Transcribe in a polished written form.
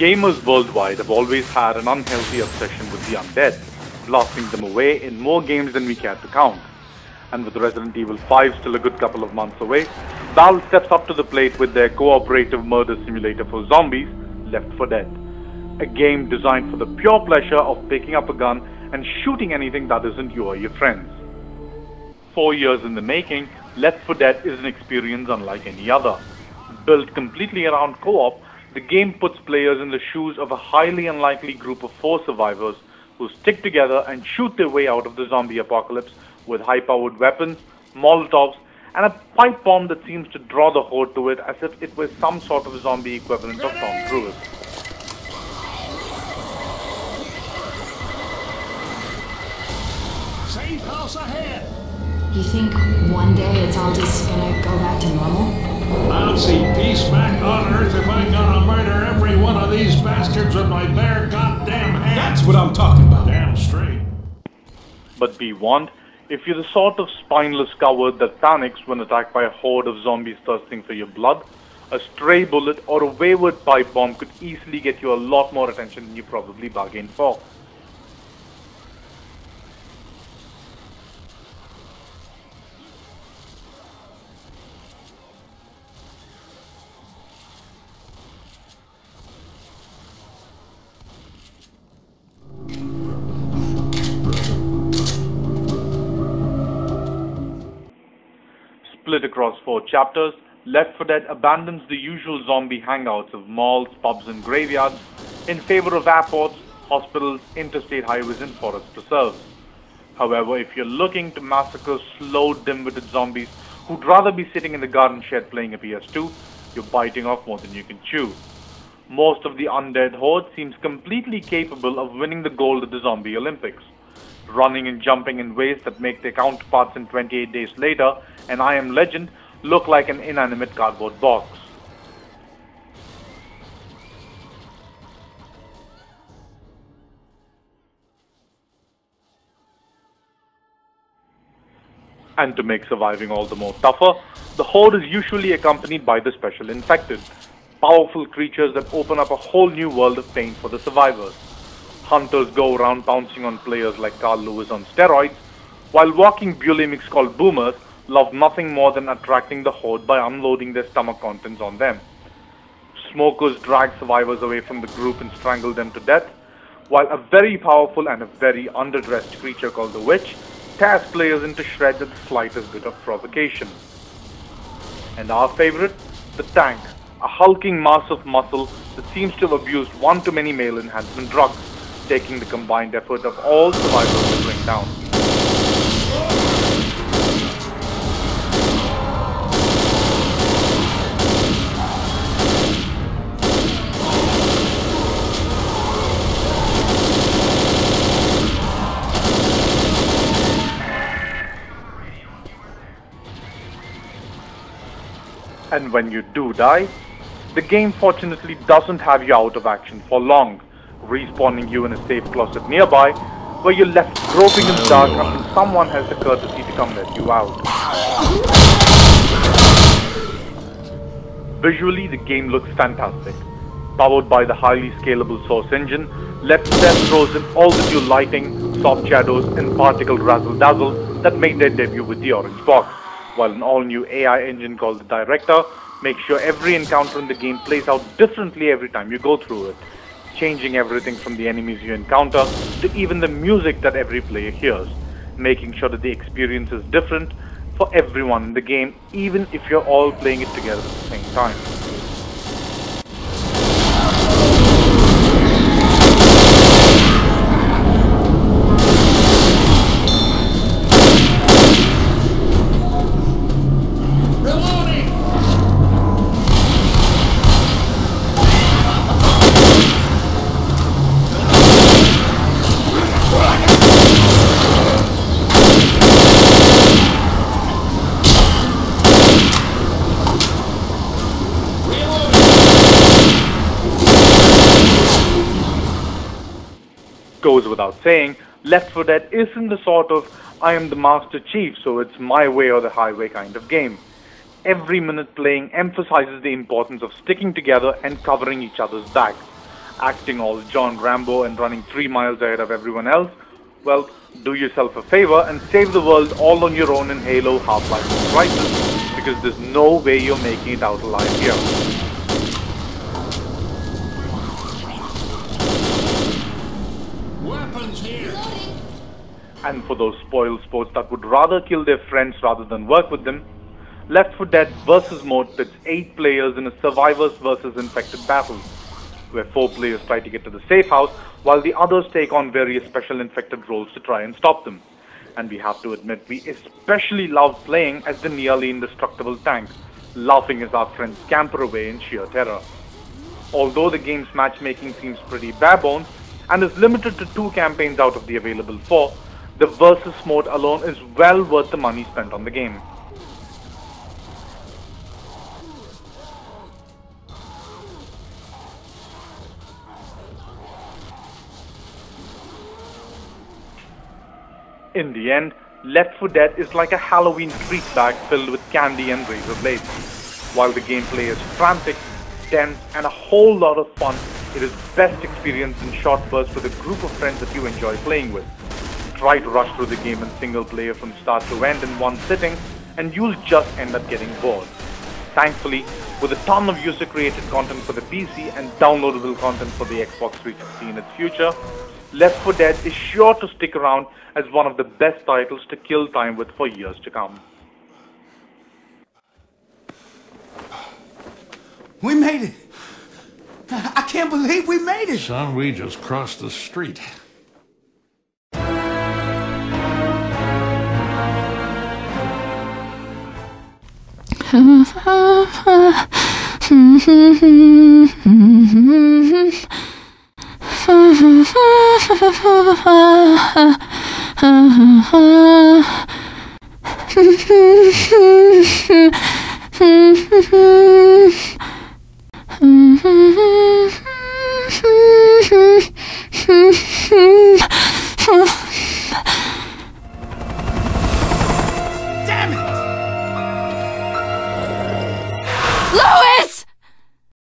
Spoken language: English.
Gamers worldwide have always had an unhealthy obsession with the undead, blasting them away in more games than we care to count. And with Resident Evil 5 still a good couple of months away, Valve steps up to the plate with their cooperative murder simulator for zombies, Left 4 Dead. A game designed for the pure pleasure of picking up a gun and shooting anything that isn't you or your friends. 4 years in the making, Left 4 Dead is an experience unlike any other. Built completely around co-op, the game puts players in the shoes of a highly unlikely group of 4 survivors who stick together and shoot their way out of the zombie apocalypse with high-powered weapons, Molotovs, and a pipe bomb that seems to draw the horde to it as if it was some sort of zombie equivalent of Tom Cruise. Safe house ahead! You think one day it's all just gonna go back to normal? I'll see peace back on Earth if I gotta murder every one of these bastards with my bare goddamn hands. That's what I'm talking about. Damn straight. But be warned, if you're the sort of spineless coward that panics when attacked by a horde of zombies thirsting for your blood, a stray bullet or a wayward pipe bomb could easily get you a lot more attention than you probably bargained for. Split across 4 chapters, Left 4 Dead abandons the usual zombie hangouts of malls, pubs and graveyards in favor of airports, hospitals, interstate highways and forest preserves. However, if you're looking to massacre slow, dim-witted zombies who'd rather be sitting in the garden shed playing a PS2, you're biting off more than you can chew. Most of the undead horde seems completely capable of winning the gold at the Zombie Olympics, running and jumping in ways that make their counterparts in 28 Days Later and I Am Legend look like an inanimate cardboard box. And to make surviving all the more tougher, the horde is usually accompanied by the special infected, powerful creatures that open up a whole new world of pain for the survivors. Hunters go around pouncing on players like Carl Lewis on steroids, while walking bulimics called boomers love nothing more than attracting the horde by unloading their stomach contents on them. Smokers drag survivors away from the group and strangle them to death, while a very powerful and a very underdressed creature called the Witch tears players into shreds at the slightest bit of provocation. And our favorite, the Tank, a hulking mass of muscle that seems to have abused one too many male enhancement drugs, taking the combined effort of all survivors to bring down. And when you do die, the game fortunately doesn't have you out of action for long, respawning you in a safe closet nearby, where you're left groping in the dark until someone has the courtesy to come let you out. Visually, the game looks fantastic. Powered by the highly scalable Source engine, Left 4 Dead throws in all the new lighting, soft shadows and particle razzle-dazzle that made their debut with the orange box, while an all-new AI engine called the Director makes sure every encounter in the game plays out differently every time you go through it, changing everything from the enemies you encounter to even the music that every player hears, making sure that the experience is different for everyone in the game, even if you're all playing it together at the same time. Goes without saying, Left 4 Dead isn't the sort of I am the Master Chief, so it's my way or the highway kind of game. Every minute playing emphasizes the importance of sticking together and covering each other's backs. Acting all John Rambo and running 3 miles ahead of everyone else, well, do yourself a favor and save the world all on your own in Halo, Half-Life and Crisis, because there's no way you're making it out alive here. Weapons here! And for those spoiled sports that would rather kill their friends rather than work with them, Left 4 Dead versus mode pits 8 players in a survivors versus infected battle, where 4 players try to get to the safe house while the others take on various special infected roles to try and stop them. And we have to admit, we especially love playing as the nearly indestructible tank, laughing as our friends scamper away in sheer terror. Although the game's matchmaking seems pretty bare bones and is limited to 2 campaigns out of the available 4, the versus mode alone is well worth the money spent on the game. In the end, Left 4 Dead is like a Halloween treat bag filled with candy and razor blades. While the gameplay is frantic, dense, and a whole lot of fun, it is best experienced in short bursts with a group of friends that you enjoy playing with. Try to rush through the game in single player from start to end in one sitting, and you'll just end up getting bored. Thankfully, with a ton of user-created content for the PC and downloadable content for the Xbox 360 in its future, Left 4 Dead is sure to stick around as one of the best titles to kill time with for years to come. We made it! I can't believe we made it! Son, we just crossed the street.